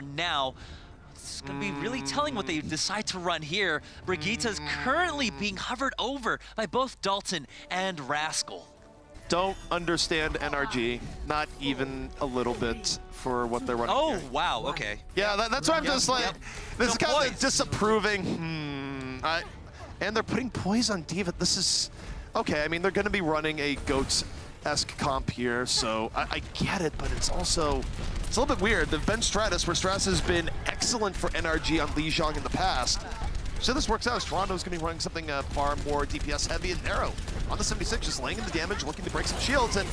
now. It's going to be really telling what they decide to run here. Brigitte is currently being hovered over by both Dalton and Rascal. Don't understand NRG, not even a little bit for what they're running here. Wow, okay. Yeah, that's why I'm just like, this is kind of disapproving. And they're putting poise on D.Va. This is, okay, I mean, they're going to be running a GOATS-esque comp here, so I get it, but it's also, it's a little bit weird. They've been Stratus, where Stratus has been excellent for NRG on Lijiang in the past. So this works out as Toronto's going to be running something far more DPS heavy and narrow. On the 76, just laying in the damage, looking to break some shields, and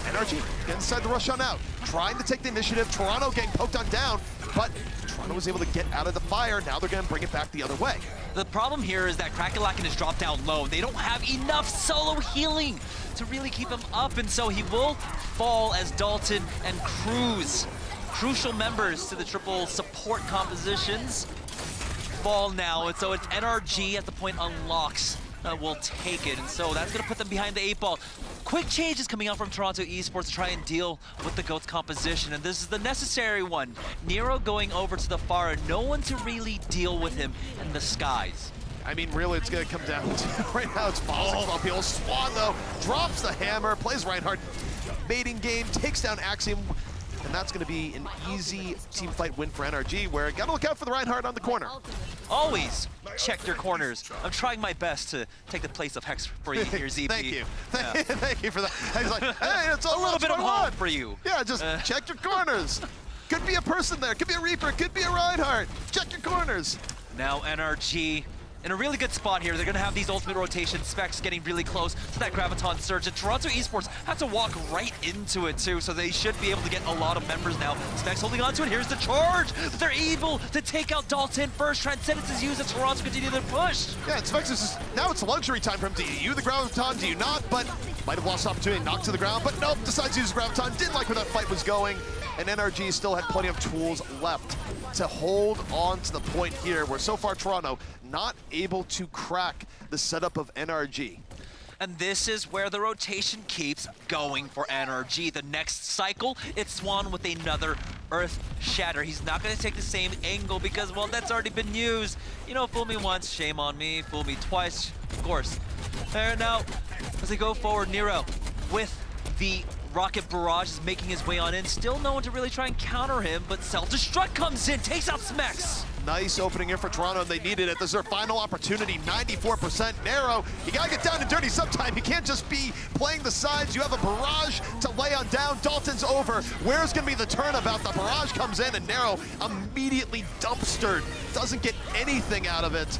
NRG getting inside the rush on out. Trying to take the initiative, Toronto getting poked on down, but Toronto was able to get out of the fire. Now they're going to bring it back the other way. The problem here is that Kraken has dropped down low. They don't have enough solo healing to really keep him up, and so he will fall as Dalton and Cruz, crucial members to the triple support compositions, fall now, and so it's NRG at the point unlocks will take it, and so that's going to put them behind the 8-ball. Quick changes coming out from Toronto Esports to try and deal with the GOATS composition, and this is the necessary one. Nero going over to the far, and no one to really deal with him in the skies. I mean, really, it's going to come down to, right now it's Fozzing. Swan, though, drops the hammer, plays Reinhardt, baiting game, takes down Axiom, and that's going to be an easy team fight win for NRG, where you got to look out for the Reinhardt on the corner. Always check your corners. I'm trying my best to take the place of Hex for you here, ZP. Thank you. Thank you for that. He's like, hey, it's a little bit of hope for you. Yeah, just check your corners. Could be a person there, could be a Reaper, could be a Reinhardt. Check your corners. Now NRG in a really good spot here. They're going to have these ultimate rotations. Specs getting really close to that Graviton Surge. And Toronto Esports have to walk right into it, too, so they should be able to get a lot of members now. Specs holding on to it. Here's the charge. They're able to take out Dalton first. Transcendence is used, and Toronto continue their push. Yeah, and Specs is, now it's luxury time for him. Do you use the Graviton? Do you not? But might have lost opportunity, knocked to the ground, but nope, decides to use the Graviton. Didn't like where that fight was going, and NRG still had plenty of tools left to hold on to the point here, where so far Toronto not able to crack the setup of NRG. And this is where the rotation keeps going for NRG. The next cycle, it's Swan with another Earth Shatter. He's not going to take the same angle because, well, that's already been used. You know, fool me once, shame on me. Fool me twice, of course. There now, as they go forward, Nero with the Rocket Barrage is making his way on in. Still no one to really try and counter him, but Self-Destruct comes in, takes out Smex. Nice opening here for Toronto, and they needed it. This is their final opportunity, 94%. Narrow, you gotta get down and dirty sometime. You can't just be playing the sides. You have a barrage to lay on down. Dalton's over. Where's gonna be the turnabout? The barrage comes in, and Narrow immediately dumpstered. Doesn't get anything out of it.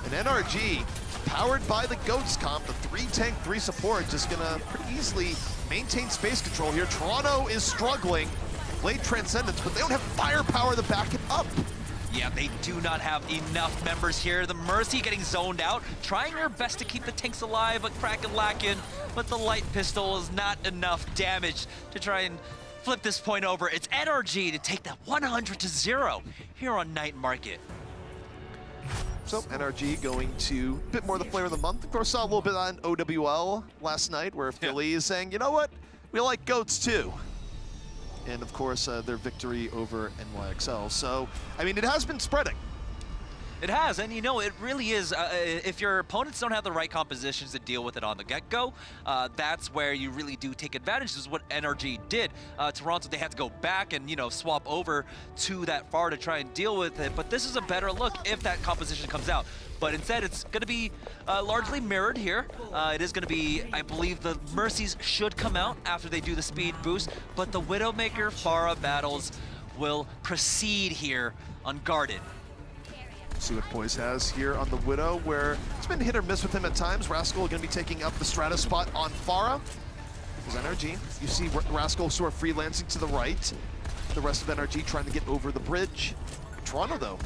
And NRG, powered by the GOATS comp, the 3 tank, 3 support, just gonna pretty easily maintain space control here. Toronto is struggling. Played Transcendence, but they don't have firepower to back it up. Yeah, they do not have enough members here. The Mercy getting zoned out, trying their best to keep the tanks alive, but Kraken lacking. But the light pistol is not enough damage to try and flip this point over. It's NRG to take that 100-0 here on Night Market. So NRG going to a bit more the player of the month. Of course, saw a little bit on OWL last night where Philly is saying, you know what, we like GOATS too. And of course, their victory over NYXL. So, I mean, it has been spreading. It has, and you know, it really is. If your opponents don't have the right compositions to deal with it on the get-go, that's where you really do take advantage. This is what NRG did. Toronto, they had to go back and, you know, swap over to that far to try and deal with it. But this is a better look if that composition comes out. But instead, it's going to be largely mirrored here. It is going to be, I believe, the Mercies should come out after they do the speed boost, but the Widowmaker Pharah battles will proceed here unguarded. See what Poise has here on the Widow, where it's been hit or miss with him at times. Rascal going to be taking up the Stratus spot on Pharah. There's NRG. You see Rascal sort of freelancing to the right. The rest of NRG trying to get over the bridge. Toronto, though,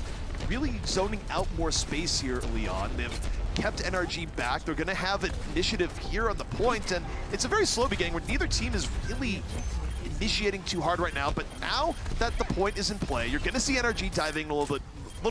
really zoning out more space here early on. They've kept NRG back. They're going to have an initiative here on the point, and it's a very slow beginning where neither team is really initiating too hard right now. But now that the point is in play, you're going to see NRG diving a little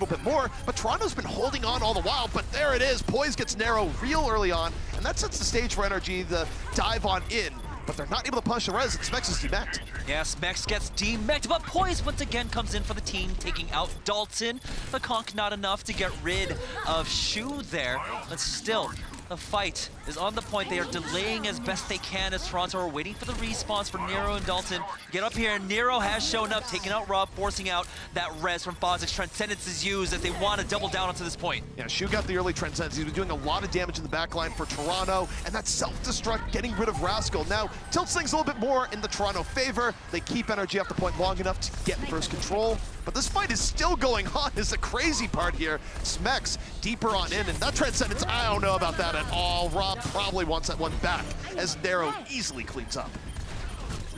bit more, but Toronto's been holding on all the while, but there it is. Poise gets Narrow real early on, and that sets the stage for NRG to dive on in. but they're not able to punish the res. Smex is demeched. Yeah, Smex gets demeched, but Poise once again comes in for the team, taking out Dalton. The conk not enough to get rid of Shu there, but still, the fight is on the point. They are delaying as best they can as Toronto are waiting for the respawns for Nero and Dalton. Get up here, and Nero has shown up, taking out Rob, forcing out that res from Fozix. Transcendence is used as they want to double down onto this point. Yeah, Shu got the early Transcendence. He was doing a lot of damage in the backline for Toronto, and that self-destruct getting rid of Rascal. Now, tilts things a little bit more in the Toronto favor. They keep NRG off the point long enough to get first control. But this fight is still going on, is the crazy part here. Smex deeper on in, and that Transcendence, I don't know about that at all. Rob probably wants that one back, as Nero easily cleans up.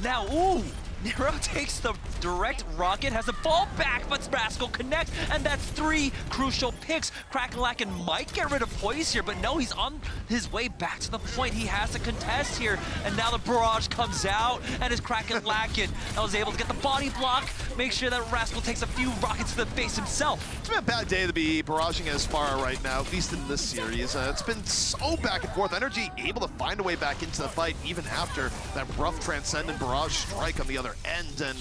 Now, ooh! Nero takes the direct rocket, has a fall back, but Rascal connects, and that's 3 crucial picks. Krakenlaken might get rid of Poise here, but no, he's on his way back to the point. He has to contest here, and now the barrage comes out, and it's Krakenlaken that was able to get the body block, make sure that Rascal takes a few rockets to the face himself. It's been a bad day to be barraging as far right now, at least in this series. It's been so back and forth. NRG able to find a way back into the fight even after that rough Transcendent barrage strike on the other end. And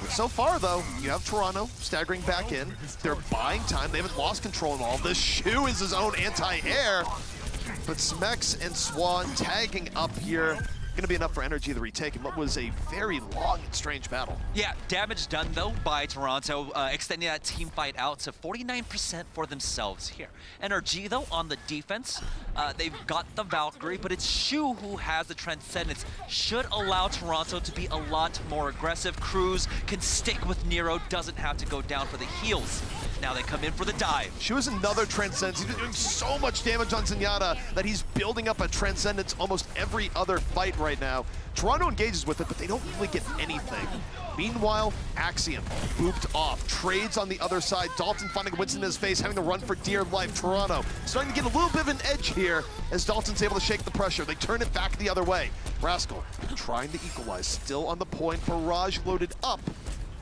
so far, though, you have Toronto staggering back in. They're buying time. They haven't lost control of all this. Shu is his own anti-air. But Smex and Swan tagging up here. Going to be enough for NRG to retake in what was a very long and strange battle. Yeah, damage done, though, by Toronto, extending that team fight out to 49% for themselves here. NRG, though, on the defense, they've got the Valkyrie, but it's Shu who has the Transcendence. Should allow Toronto to be a lot more aggressive. Cruz can stick with Nero, doesn't have to go down for the heals. Now they come in for the dive. Shu is another Transcendence. He's been doing so much damage on Zenyatta that he's building up a Transcendence almost every other fight right now. Toronto engages with it, but they don't really get anything. Meanwhile, Axiom booped off. Trades on the other side. Dalton finding Winston in his face, having to run for dear life. Toronto starting to get a little bit of an edge here as Dalton's able to shake the pressure. They turn it back the other way. Rascal trying to equalize, still on the point. Barrage loaded up.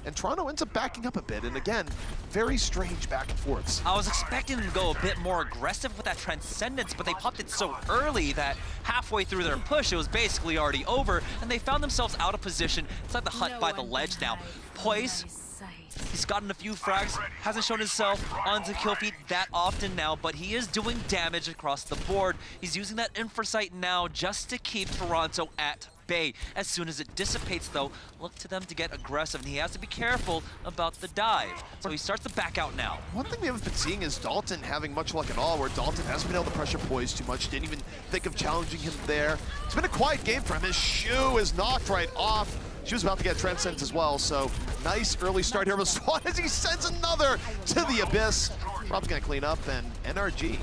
And Toronto ends up backing up a bit, and again, very strange back and forths. I was expecting them to go a bit more aggressive with that Transcendence, but they popped it so early that halfway through their push, it was basically already over, and they found themselves out of position inside the hut by the ledge now. Poise, he's gotten a few frags, hasn't shown himself onto kill feed that often now, but he is doing damage across the board. He's using that Infrasight now just to keep Toronto at bay. As soon as it dissipates, though, look to them to get aggressive, and he has to be careful about the dive. So he starts to back out now. One thing we haven't been seeing is Dalton having much luck at all, where Dalton hasn't been able to pressure Poise too much, didn't even think of challenging him there. It's been a quiet game for him. His Shu is knocked right off. She was about to get Transcendence as well, so nice early start here with Swan as he sends another to the Abyss. Rob's gonna clean up, and NRG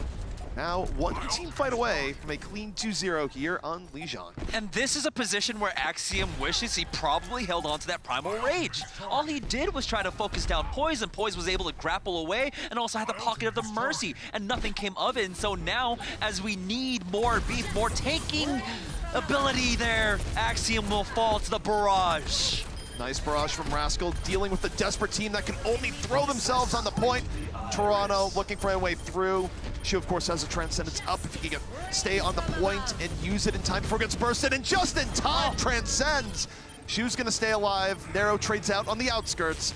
now one team fight away from a clean 2-0 here on Lijiang. And this is a position where Axiom wishes he probably held on to that Primal Rage. All he did was try to focus down Poise, and Poise was able to grapple away and also had the pocket of the Mercy, and nothing came of it. And so now, as we need more beef, more tanking ability there, Axiom will fall to the barrage. Nice barrage from Rascal, dealing with the desperate team that can only throw themselves on the point. Toronto looking for a way through. Shu, of course, has a Transcendence up if he can stay on the point and use it in time before it gets bursted, and just in time, transcends. Shu's gonna stay alive. Nero trades out on the outskirts,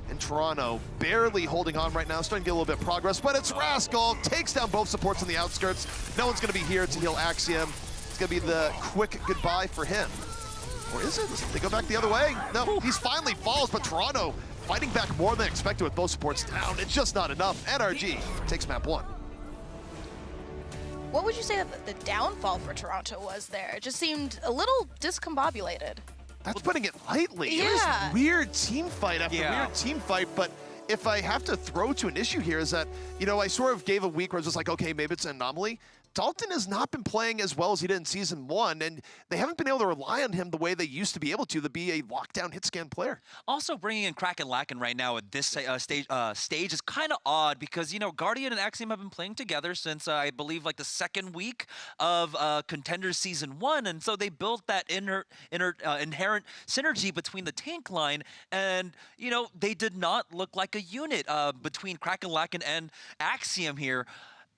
and Toronto barely holding on right now, starting to get a little bit of progress, but it's Rascal, takes down both supports on the outskirts. No one's gonna be here to heal Axiom. It's gonna be the quick goodbye for him. Or is it? They go back the other way? No, he's finally falls, but Toronto fighting back more than expected with both supports down. It's just not enough. NRG takes map 1. What would you say that the downfall for Toronto was there? It just seemed a little discombobulated. That's putting it lightly. Yeah. It was weird team fight after Yeah. weird team fight, but if I have to throw to an issue here is that, you know, I sort of gave a week where I was just like, okay, maybe it's an anomaly. Dalton has not been playing as well as he did in Season 1, and they haven't been able to rely on him the way they used to be able to be a lockdown hit scan player. Also, bringing in Krakenlaken right now at this stage is kind of odd because, you know, Guardian and Axiom have been playing together since, I believe, like the second week of Contenders Season 1, and so they built that inherent synergy between the tank line, and, you know, they did not look like a unit between Krakenlaken and Axiom here.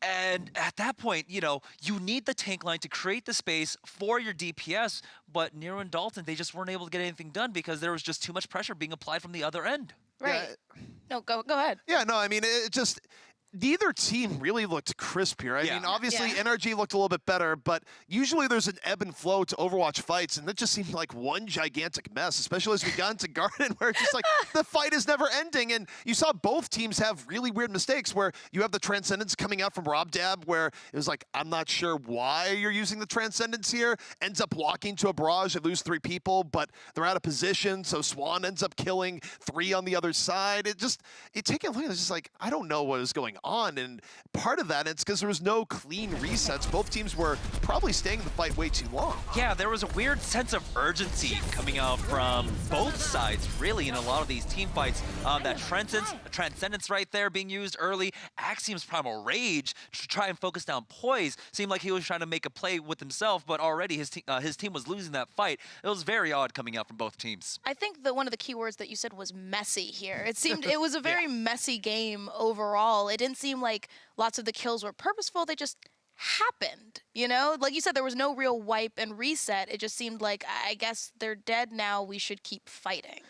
And at that point, you know, you need the tank line to create the space for your DPS, but Nero and Dalton, they just weren't able to get anything done because there was just too much pressure being applied from the other end. Right. Yeah. No, go ahead. Yeah, no, I mean, it just... Neither team really looked crisp here. I mean, obviously, NRG looked a little bit better, but usually there's an ebb and flow to Overwatch fights, and it just seemed like one gigantic mess, especially as we got into Garden, where it's just like the fight is never ending. And you saw both teams have really weird mistakes where you have the Transcendence coming out from Rob Dab, where it was like, I'm not sure why you're using the Transcendence here. Ends up walking to a barrage, they lose 3 people, but they're out of position, so Swan ends up killing 3 on the other side. You take a look, it's just like, I don't know what is going on, and part of that, it's because there was no clean resets. Both teams were probably staying in the fight way too long. Yeah, there was a weird sense of urgency coming out from both sides, really, in a lot of these team fights. That Transcendence right there being used early. Axiom's Primal Rage to try and focus down Poise. Seemed like he was trying to make a play with himself, but already his team was losing that fight. It was very odd coming out from both teams. I think that one of the key words that you said was messy here. It seemed it was a very messy game overall. It didn't seem like lots of the kills were purposeful. They just happened, you know? Like you said, there was no real wipe and reset. It just seemed like, I guess they're dead now, we should keep fighting.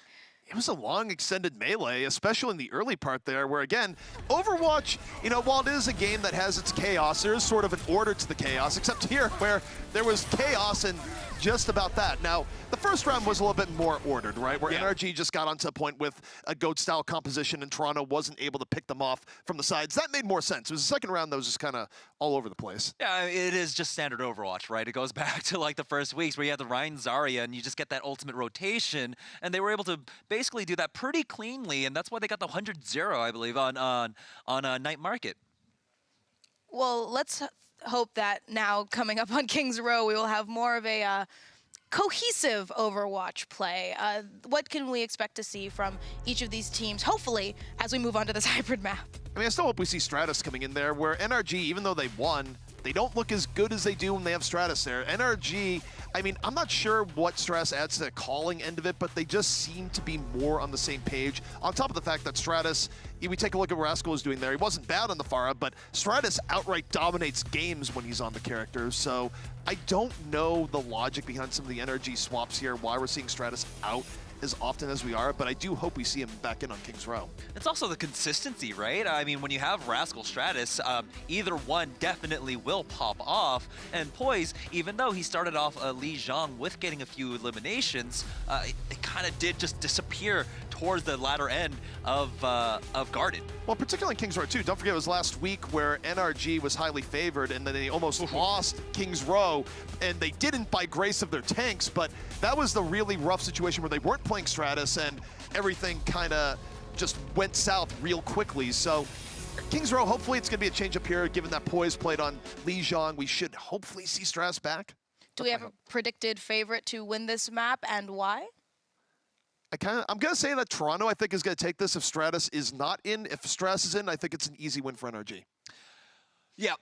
It was a long extended melee, especially in the early part there, where again, Overwatch, you know, while it is a game that has its chaos, there is sort of an order to the chaos, except here where there was chaos and just about that. Now, the first round was a little bit more ordered, right? Where NRG just got onto a point with a GOAT-style composition and Toronto wasn't able to pick them off from the sides. That made more sense. It was the second round that was just kind of all over the place. Yeah, it is just standard Overwatch, right? It goes back to like the first weeks where you had the Ryan Zarya and you just get that ultimate rotation, and they were able to basically do that pretty cleanly, and that's why they got the 100-0, I believe, on Night Market. Well, let's hope that now coming up on Kings Row, we will have more of a cohesive Overwatch play. What can we expect to see from each of these teams, hopefully, as we move on to this hybrid map? I mean, I still hope we see Stratus coming in there, where NRG, even though they won, they don't look as good as they do when they have Stratus there. NRG, I mean, I'm not sure what Stratus adds to the calling end of it, but they just seem to be more on the same page. On top of the fact that Stratus, we take a look at what Rascal was doing there. He wasn't bad on the Pharah, but Stratus outright dominates games when he's on the character. So I don't know the logic behind some of the NRG swaps here, why we're seeing Stratus out as often as we are, but I do hope we see him back in on Kings Row. It's also the consistency, right? I mean, when you have Rascal Stratus, either one definitely will pop off, and Poise, even though he started off Li Zhang with getting a few eliminations, it kind of did just disappear towards the latter end of Garden. Well, particularly in Kings Row too. Don't forget it was last week where NRG was highly favored and then they almost lost Kings Row, and they didn't by grace of their tanks, but that was the really rough situation where they weren't playing Stratus and everything kind of just went south real quickly. So Kings Row, hopefully it's going to be a change up here, given that Poise played on Li Zhang. We should hopefully see Stratus back. Do we have a predicted favorite to win this map, and why? I'm going to say that Toronto, I think, is going to take this if Stratus is not in. If Stratus is in, I think it's an easy win for NRG. Yeah,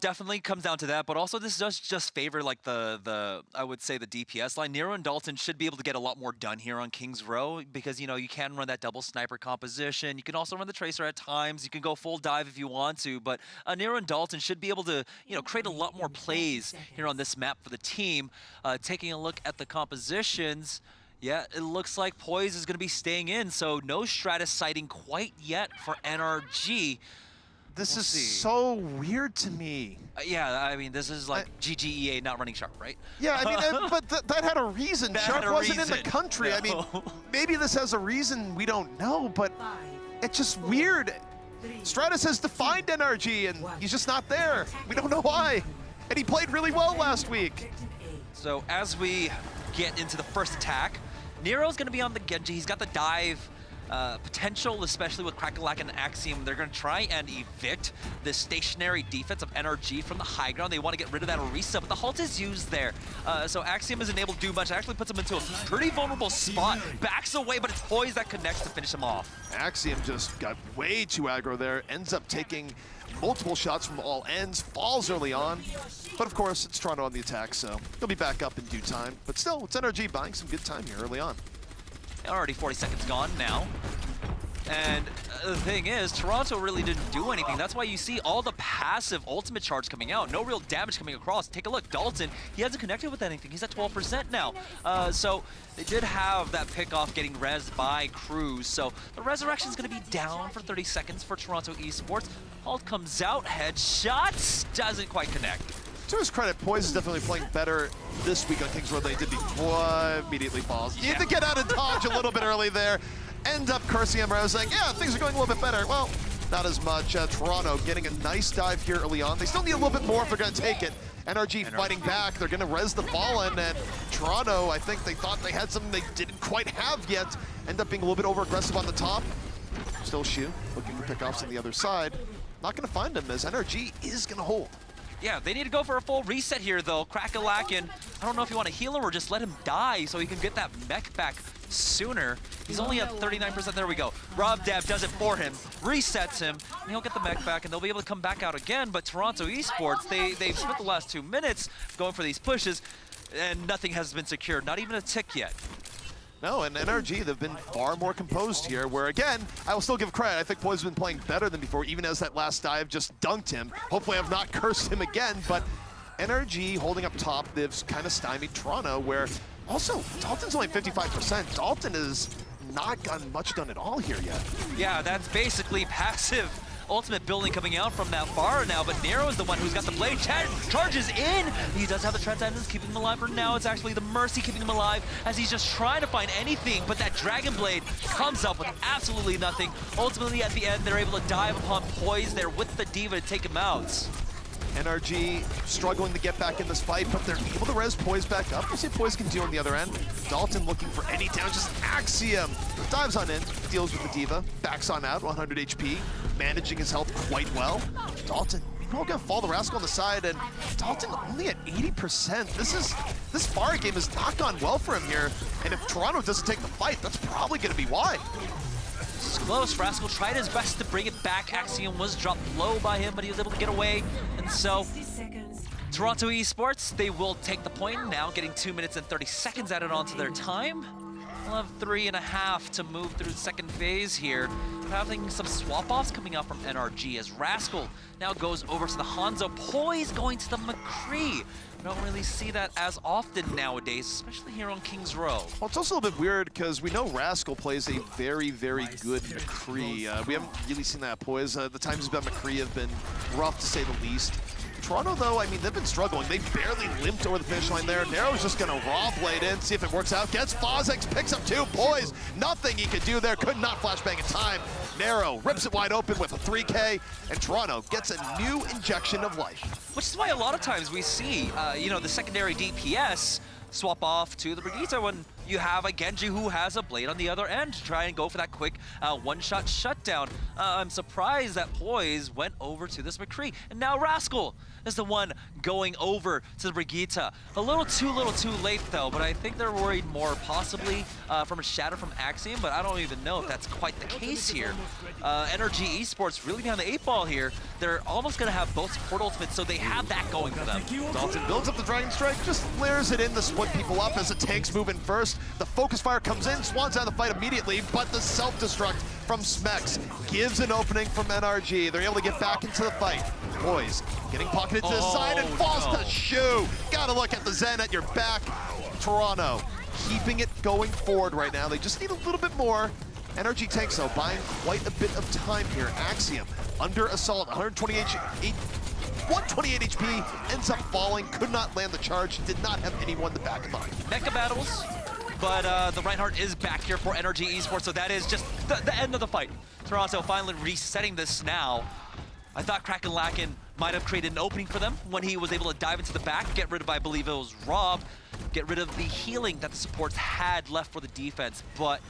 definitely comes down to that, but also this does just favor like the I would say the DPS line. Nero and Dalton should be able to get a lot more done here on Kings Row because, you know, you can run that double sniper composition. You can also run the tracer at times. You can go full dive if you want to, but Nero and Dalton should be able to, you know, create a lot more plays here on this map for the team. Taking a look at the compositions, yeah, it looks like Poise is going to be staying in, so no Stratus sighting quite yet for NRG. This is so weird to me. Yeah, I mean, this is like GGEA not running Sharp, right? Yeah, I mean, but that had a reason. Sharp wasn't in the country. No. I mean, maybe this has a reason we don't know, but it's just weird. Stratus has defined NRG, and he's just not there. We don't know why. And he played really well last week. So as we get into the first attack, Nero's going to be on the Genji. He's got the dive potential, especially with Crackalack and Axiom. They're going to try and evict the stationary defense of NRG from the high ground. They want to get rid of that Orisa, but the halt is used there. So Axiom isn't able to do much. It actually puts him into a pretty vulnerable spot. Backs away, but it's Poise that connects to finish him off. Axiom just got way too aggro there. Ends up taking multiple shots from all ends. Falls early on. But of course, it's Toronto on the attack, so he'll be back up in due time. But still, it's NRG buying some good time here early on. Already 40 seconds gone now. And the thing is, Toronto really didn't do anything. That's why you see all the passive ultimate charge coming out. No real damage coming across. Take a look, Dalton, he hasn't connected with anything. He's at 12% now. So they did have that pick-off getting rezzed by Cruz. So the resurrection's going to be down for 30 seconds for Toronto Esports. Halt comes out, headshots, doesn't quite connect. To his credit, Poise is definitely playing better this week on Kings Road than they did before. Immediately falls. You had to get out and dodge a little bit early there. End up cursing him. I was saying, yeah, things are going a little bit better. Well, not as much. Toronto getting a nice dive here early on. They still need a little bit more if they're going to take it. NRG fighting back. They're going to res the Fallen, and Toronto, I think they thought they had something they didn't quite have yet. End up being a little bit over-aggressive on the top. Still Shu looking for pickoffs on the other side. Not going to find him as NRG is going to hold. Yeah, they need to go for a full reset here, though. Crack-a-lack-in. I don't know if you want to heal him or just let him die so he can get that mech back sooner. He's only at 39%. There we go. Rob Dab does it for him, resets him, and he'll get the mech back, and they'll be able to come back out again. But Toronto Esports, they've spent the last 2 minutes going for these pushes, and nothing has been secured, not even a tick yet. No, and NRG, they've been far more composed here, where again, I will still give credit. I think Poise has been playing better than before, even as that last dive just dunked him. Hopefully I've not cursed him again, but NRG holding up top, they've kind of stymied Toronto, where also, Dalton's only 55%. Dalton has not gotten much done at all here yet. Yeah, that's basically passive ultimate building coming out from that far now, but Nero is the one who's got the blade. Charges in! He does have the transcendence keeping him alive for now. It's actually the Mercy keeping him alive as he's just trying to find anything, but that Dragon Blade comes up with absolutely nothing. Ultimately, at the end, they're able to dive upon Poise there with the Diva to take him out. NRG struggling to get back in this fight, but they're able to res Poise back up. We'll see if Poise can deal on the other end. Dalton looking for any down, just Axiom. Dives on in, deals with the Diva, backs on out, 100 HP, managing his health quite well. Dalton, meanwhile, gonna fall the Rascal on the side, and Dalton only at 80%. This far game has not gone well for him here, and if Toronto doesn't take the fight, that's probably gonna be why. This is close. Rascal tried his best to bring it back. Axiom was dropped low by him, but he was able to get away. And so, Toronto Esports, they will take the point now, getting 2 minutes and 30 seconds added onto their time. We'll have 3.5 to move through the second phase here. We're having some swap-offs coming out from NRG as Rascal now goes over to the Hanzo. Poise going to the McCree. We don't really see that as often nowadays, especially here on Kings Row. Well, it's also a little bit weird because we know Rascal plays a very, very good McCree. We haven't really seen that Poise. The times he's been McCree have been rough to say the least. Toronto, though, I mean, they've been struggling. They barely limped over the finish line there. Nero's just going to raw blade in, see if it works out. Gets Fozex, picks up 2. Poise, nothing he could do there. Could not flashbang in time. Nero rips it wide open with a 3K, and Toronto gets a new injection of life. Which is why a lot of times we see, you know, the secondary DPS swap off to the Brigitte when you have a Genji who has a blade on the other end to try and go for that quick one-shot shutdown. I'm surprised that Poise went over to this McCree, and now Rascal is the one going over to the Brigitte. A little too late though, but I think they're worried more possibly from a shatter from Axiom, but I don't even know if that's quite the case here. NRG Esports really behind the 8 ball here. They're almost gonna have both support ultimates, so they have that going for them. Dalton builds up the Dragon Strike, just flares it in to split people up as the tank's moving first. The focus fire comes in, Swan's out of the fight immediately, but the self-destruct from Smex gives an opening from NRG. They're able to get back into the fight. Poise getting pocketed to the side and falls to Shu. Gotta look at the Zen at your back. Toronto keeping it going forward right now. They just need a little bit more. NRG tanks though, buying quite a bit of time here. Axiom under assault, 128 HP, ends up falling, could not land the charge, did not have anyone to back him up. Mecha battles, but the Reinhardt is back here for NRG Esports, so that is just the end of the fight. Toronto finally resetting this now. I thought Kraken might have created an opening for them when he was able to dive into the back, get rid of, I believe it was Rob, get rid of the healing that the supports had left for the defense, but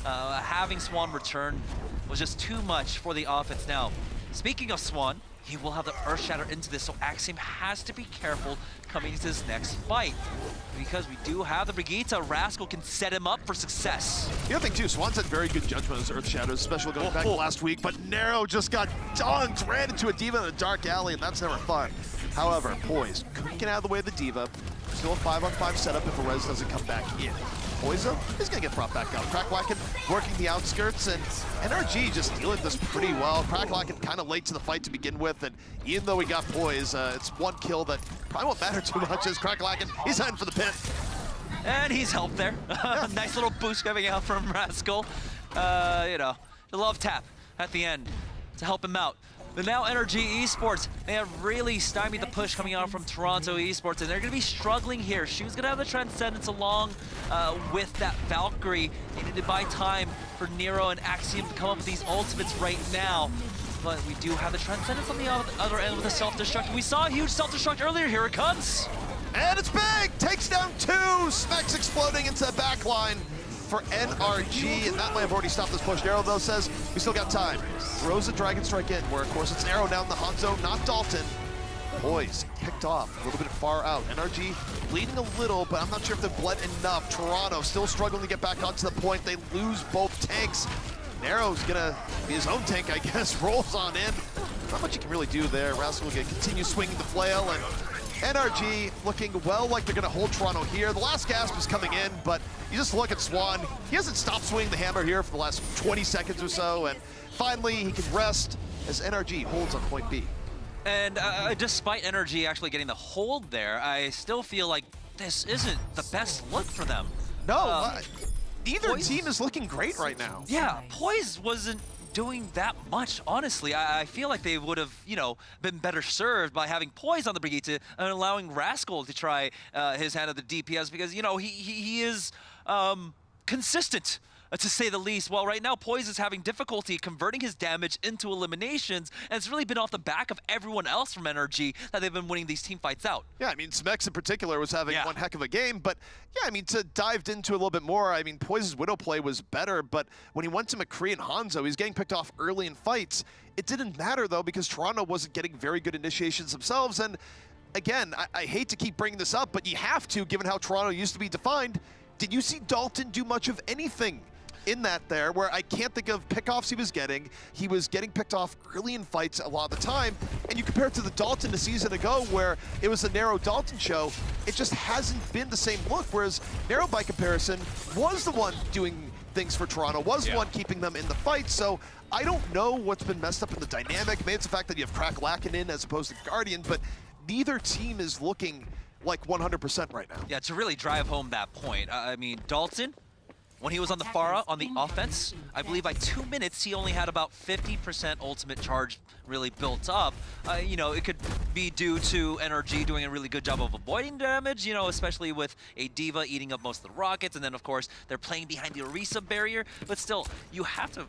having Swan return was just too much for the offense now. Speaking of Swan, he will have the Earth Shatter into this, so Axiom has to be careful coming into this next fight. Because we do have the Brigitte, Rascal can set him up for success. The other thing too, Swan's had very good judgment on his Earth Shadows, especially going back last week, but Nero just got dunked, ran into a Diva in a dark alley, and that's never fun. However, Poise couldn't get out of the way of the Diva. Still a 5-on-5 setup if a res doesn't come back in. Poison, he's gonna get brought back up. Crackwacken working the outskirts, and NRG just dealing this pretty well. Crackwacken kind of late to the fight to begin with, and even though he got Poise, it's one kill that probably won't matter too much as Crackwacken, he's heading for the pit. And he's helped there. Nice little boost coming out from Rascal. You know, the love tap at the end to help him out. But now NRG Esports, they have really stymied the push coming out from Toronto Esports, and they're going to be struggling here. Shu's going to have the Transcendence along with that Valkyrie. They need to buy time for Nero and Axiom to come up with these ultimates right now. But we do have the Transcendence on the other end with a self-destruct. We saw a huge self-destruct earlier. Here it comes. And it's big! Takes down 2! Specs exploding into the backline for NRG, and that might have already stopped this push. Nero, though, says we still got time. Throws a Dragon Strike in, where, of course, it's Nero down the Hanzo, not Dalton. Poise kicked off a little bit far out. NRG bleeding a little, but I'm not sure if they've bled enough. Toronto still struggling to get back onto the point. They lose both tanks. Nero's gonna be his own tank, I guess. Rolls on in. Not much you can really do there. Rascal will continue swinging the flail, and NRG looking well like they're going to hold Toronto here. The last gasp is coming in, but you just look at Swan. He hasn't stopped swinging the hammer here for the last 20 seconds or so, and finally he can rest as NRG holds on point B. And despite NRG actually getting the hold there, I still feel like this isn't the best look for them. No, either team is looking great right now. Yeah, Poise wasn't doing that much, honestly. I feel like they would have, you know, been better served by having Poise on the Brigitte and allowing Rascal to try his hand at the DPS, because, you know, he is consistent, to say the least. While right now Poise is having difficulty converting his damage into eliminations, and it's really been off the back of everyone else from NRG that they've been winning these team fights out. Yeah, I mean, Smex in particular was having one heck of a game, but yeah, I mean, to dive into a little bit more, I mean, Poise's Widow play was better, but when he went to McCree and Hanzo, he's getting picked off early in fights. It didn't matter, though, because Toronto wasn't getting very good initiations themselves, and again, I hate to keep bringing this up, but you have to, given how Toronto used to be defined. Did you see Dalton do much of anything in that there, where I can't think of pickoffs he was getting? He was getting picked off early in fights a lot of the time, and you compare it to the Dalton a season ago where it was a Nero Dalton show, it just hasn't been the same look, whereas Nero, by comparison, was the one doing things for Toronto, was the one keeping them in the fight. So I don't know what's been messed up in the dynamic. Maybe it's the fact that you have Crackwacken in as opposed to Guardian, but neither team is looking like 100% right now. Yeah, to really drive home that point, I mean, Dalton, when he was on the Pharah on the offense, I believe by 2 minutes he only had about 50% ultimate charge really built up. You know, it could be due to NRG doing a really good job of avoiding damage, you know, especially with a D.Va eating up most of the rockets, and then of course they're playing behind the Orisa barrier, but still, you have to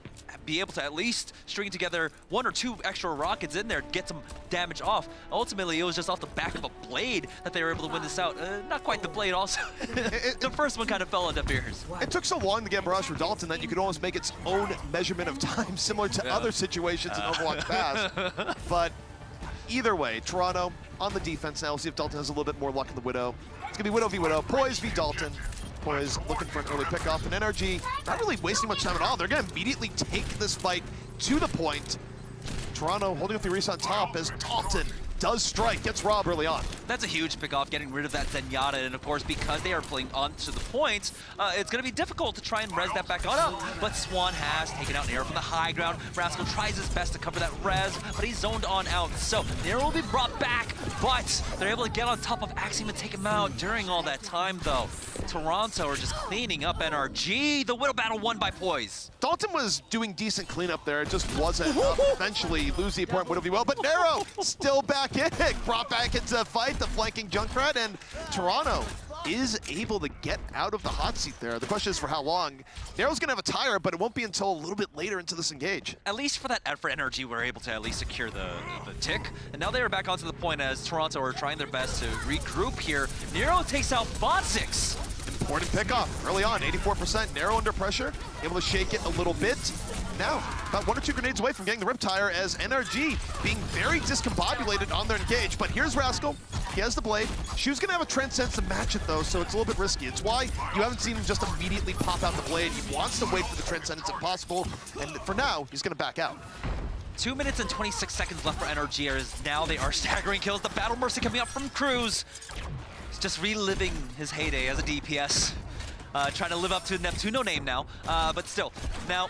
be able to at least string together 1 or 2 extra rockets in there to get some damage off. Ultimately, it was just off the back of a blade that they were able to win this out. Not quite the blade also. The first one kind of fell on deaf ears. It took so long to get barrage for Dalton that you could almost make its own measurement of time, similar to other situations in Overwatch Pass. But either way, Toronto on the defense now. We'll see if Dalton has a little bit more luck in the Widow. It's gonna be Widow v Widow. Poise v Dalton. Poise looking for an early pickoff, and NRG not really wasting much time at all. They're gonna immediately take this fight to the point. Toronto holding up the Orisa on top as Dalton does strike, gets robbed early on. That's a huge pick-off, getting rid of that Zenyatta, and of course, because they are playing onto the points, it's going to be difficult to try and res that back on up, but Swan has taken out Nero from the high ground. Rascal tries his best to cover that res, but he's zoned on out, so Nero will be brought back, but they're able to get on top of Axiom and take him out. During all that time, though, Toronto are just cleaning up NRG. The Widow battle won by Poise. Dalton was doing decent cleanup there. It just wasn't enough. Eventually lose the important Widow v well, but Nero still back in. Brought back into the fight, the flanking Junkrat, and Toronto is able to get out of the hot seat there. The question is for how long. Nero's gonna have a tire, but it won't be until a little bit later into this engage. At least for that effort, NRG were able to at least secure the tick, and now they are back onto the point as Toronto are trying their best to regroup here. Nero takes out Bot6. Important pickoff early on, 84%. Nero under pressure, able to shake it a little bit. Now, about 1 or 2 grenades away from getting the rip tire as NRG being very discombobulated on their engage. But here's Rascal. He has the blade. Shu's gonna have a Transcendence to match it though, so it's a little bit risky. It's why you haven't seen him just immediately pop out the blade. He wants to wait for the Transcendence if possible, and for now, he's gonna back out. 2 minutes and 26 seconds left for NRG as now they are staggering kills. The Battle Mercy coming up from Cruz. He's just reliving his heyday as a DPS. trying to live up to the Neptuno name now, but still. Now,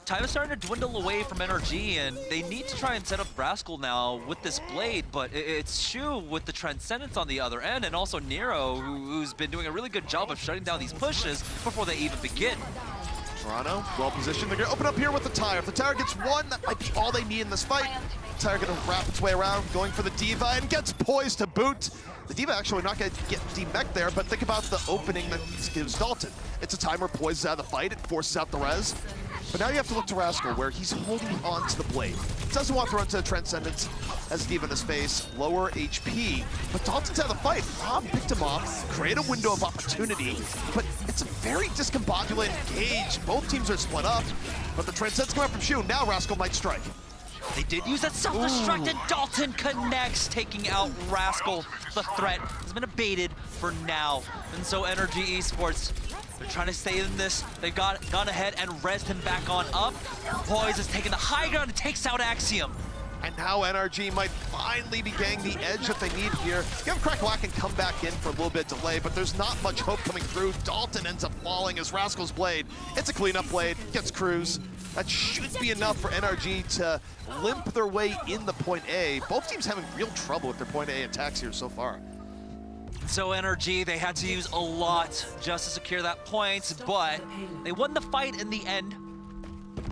time is starting to dwindle away from NRG, and they need to try and set up Rascal now with this Blade, but it's Shu with the Transcendence on the other end, and also Nero, who's been doing a really good job of shutting down these pushes before they even begin. Toronto, well positioned. They're going to open up here with the Tire. If the Tire gets one, that might be all they need in this fight. Tire going to wrap its way around, going for the Diva, and gets poised to boot. The Diva actually not going to get D-Mech there, but think about the opening that gives Dalton. It's a time where Poise is out of the fight, it forces out the res. But now you have to look to Rascal, where he's holding on to the Blade. Doesn't want to run to the Transcendence, has Diva in his face, lower HP. But Dalton's out of the fight. Rob picked him off, create a window of opportunity, but it's a very discombobulated Cage. Both teams are split up, but the Transcendence coming out from Shu. Now Rascal might strike. They did use that self-destruct, and Dalton connects, taking out Rascal. The threat has been abated for now. And so NRG Esports, they're trying to stay in this. They've gone ahead and rezzed him back on up. Poise has taken the high ground and takes out Axiom. And now NRG might finally be getting the edge that they need here. You have Crackalack and come back in for a little bit delay, but there's not much hope coming through. Dalton ends up falling as Rascal's Blade. It's a cleanup Blade, gets Cruz. That should be enough for NRG to limp their way in the point A. Both teams having real trouble with their point A attacks here so far. So NRG, they had to use a lot just to secure that point, but they won the fight in the end.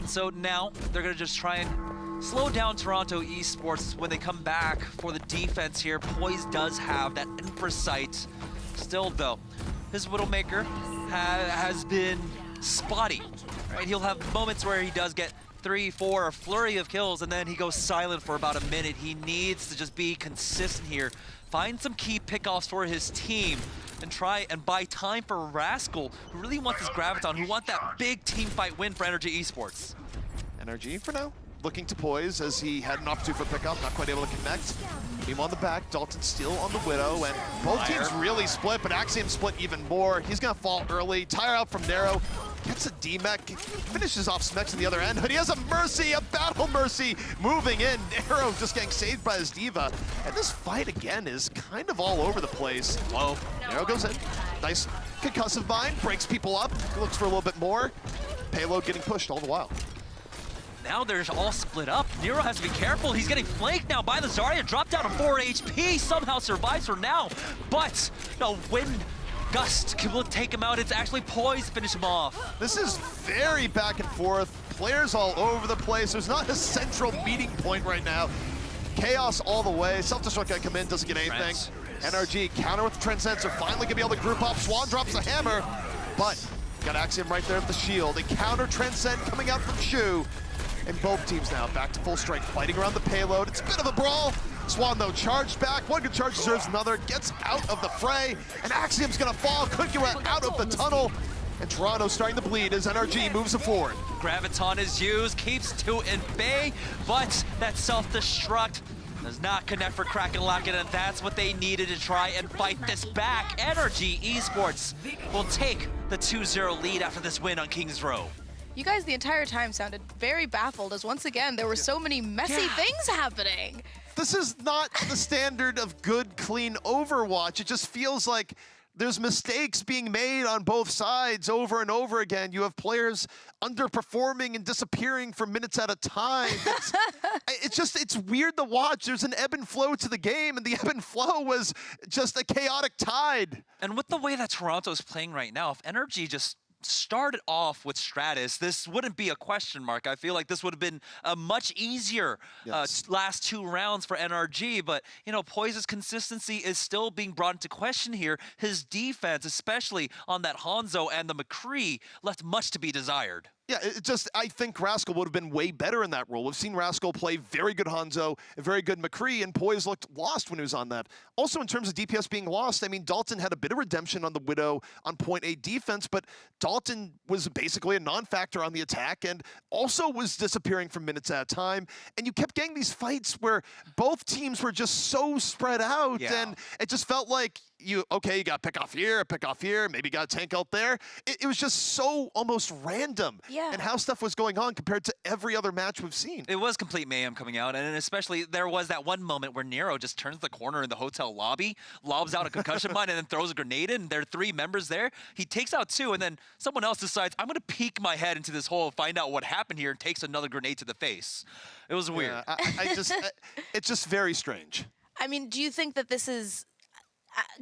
So now they're gonna just try and slow down Toronto Esports when they come back for the defense here. Poise does have that Empress sight. Still though, his Widowmaker has been spotty, right? He'll have moments where he does get 3, 4, a flurry of kills, and then he goes silent for about a minute. He needs to just be consistent here, find some key pickoffs for his team, and try and buy time for Rascal, who really wants his Graviton, who want that big team fight win for NRG Esports. NRG for now, looking to Poise as he had an opportunity for pickup, not quite able to connect. Team on the back, Dalton still on the Widow, and both teams really split, but Axiom split even more. He's gonna fall early, Tire out from Nero, gets a D-Mech, finishes off Smex on the other end, but he has a Mercy, a Battle Mercy moving in. Nero just getting saved by his Diva, and this fight again is kind of all over the place. Whoa, Nero goes in, nice concussive bind, breaks people up, looks for a little bit more. Payload getting pushed all the while. Now they're all split up. Nero has to be careful. He's getting flanked now by the Zarya. Dropped down to 4 HP. Somehow survives for now. But the wind gust will take him out. It's actually Poise to finish him off. This is very back and forth. Players all over the place. There's not a central meeting point right now. Chaos all the way. Self-destruct guy come in, doesn't get anything. NRG counter with the Transcendence. They're finally gonna be able to group up. Swan drops a hammer, but got Axiom right there with the shield. They counter Transcend coming out from Shu. And both teams now back to full strength, fighting around the payload. It's a bit of a brawl. Swan, though, charged back. One good charge deserves another. Gets out of the fray. And Axiom's going to fall. Couldn't get out of the tunnel. And Toronto starting to bleed as NRG moves it forward. Graviton is used, keeps 2 in bay, but that self-destruct does not connect for Crackalack, and that's what they needed to try and fight this back. NRG Esports will take the 2-0 lead after this win on Kings Row. You guys the entire time sounded very baffled as once again there were so many messy things happening. This is not the standard of good, clean Overwatch. It just feels like there's mistakes being made on both sides over and over again. You have players underperforming and disappearing for minutes at a time. It's weird to watch. There's an ebb and flow to the game, and the ebb and flow was just a chaotic tide. And with the way that Toronto's playing right now, if NRG just started off with Stratus, this wouldn't be a question mark. I feel like this would have been a much easier last 2 rounds for NRG, but you know, Poise's consistency is still being brought into question here. His defense, especially on that Hanzo and the McCree, left much to be desired. Yeah, I think Rascal would have been way better in that role. We've seen Rascal play very good Hanzo, very good McCree, and Poise looked lost when he was on that. Also, in terms of DPS being lost, I mean, Dalton had a bit of redemption on the Widow on point A defense, but Dalton was basically a non-factor on the attack and also was disappearing for minutes at a time. And you kept getting these fights where both teams were just so spread out, and it just felt like you got pick off here, maybe got a tank out there. It was just so almost random. and how stuff was going on compared to every other match we've seen. It was complete mayhem coming out, and especially there was that one moment where Nero just turns the corner in the hotel lobby, lobs out a concussion mine, and then throws a grenade in. There are 3 members there. He takes out 2, and then someone else decides, I'm going to peek my head into this hole and find out what happened here, and takes another grenade to the face. It was weird. Yeah, it's just very strange. I mean, do you think that this is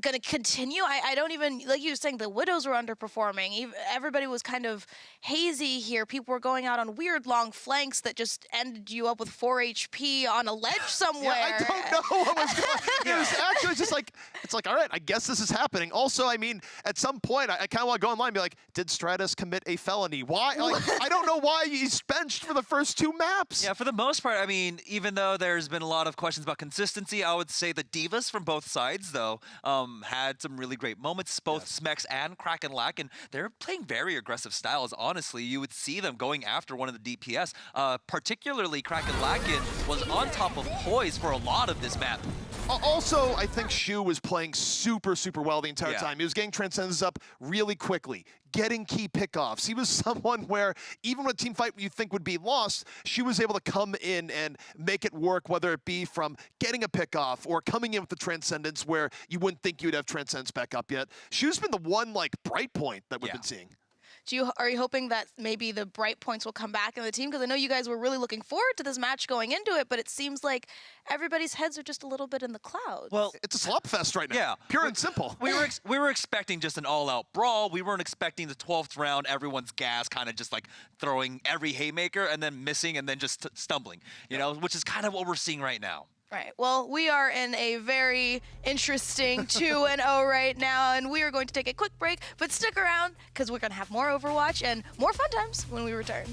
going to continue? I don't even, like you were saying, the Widows were underperforming. Everybody was kind of hazy here. People were going out on weird long flanks that just ended you up with 4 HP on a ledge somewhere. Yeah, I don't know what was going on. It was actually just like, it's like, all right, I guess this is happening. Also, I mean, at some point, I kind of want to go online and be like, did Stratus commit a felony? Why? Like, I don't know why he's benched for the first 2 maps. Yeah, for the most part, I mean, even though there's been a lot of questions about consistency, I would say the Divas from both sides, though, had some really great moments, both Smex and Kraken Lack, and they're playing very aggressive styles, honestly. You would see them going after one of the DPS. Particularly, Kraken Lacken was on top of Poise for a lot of this map. Also, I think Shu was playing super, super well the entire Yeah. time. He was getting Transcendence up really quickly, getting key pickoffs. He was someone where even when a team fight you think would be lost, Shu was able to come in and make it work, whether it be from getting a pickoff or coming in with the Transcendence where you wouldn't think you'd have Transcendence back up yet. Shu's been the one, like, bright point that we've been seeing. Are you hoping that maybe the bright points will come back in the team? Because I know you guys were really looking forward to this match going into it, but it seems like everybody's heads are just a little bit in the clouds. Well, It's a slop fest right now. Yeah. Pure and simple. We were expecting just an all-out brawl. We weren't expecting the 12th round, everyone's gas, kind of just like throwing every haymaker and then missing and then just stumbling, you know, which is kind of what we're seeing right now. Right. Well, we are in a very interesting 2-0 right now, and we are going to take a quick break, but stick around because we're going to have more Overwatch and more fun times when we return.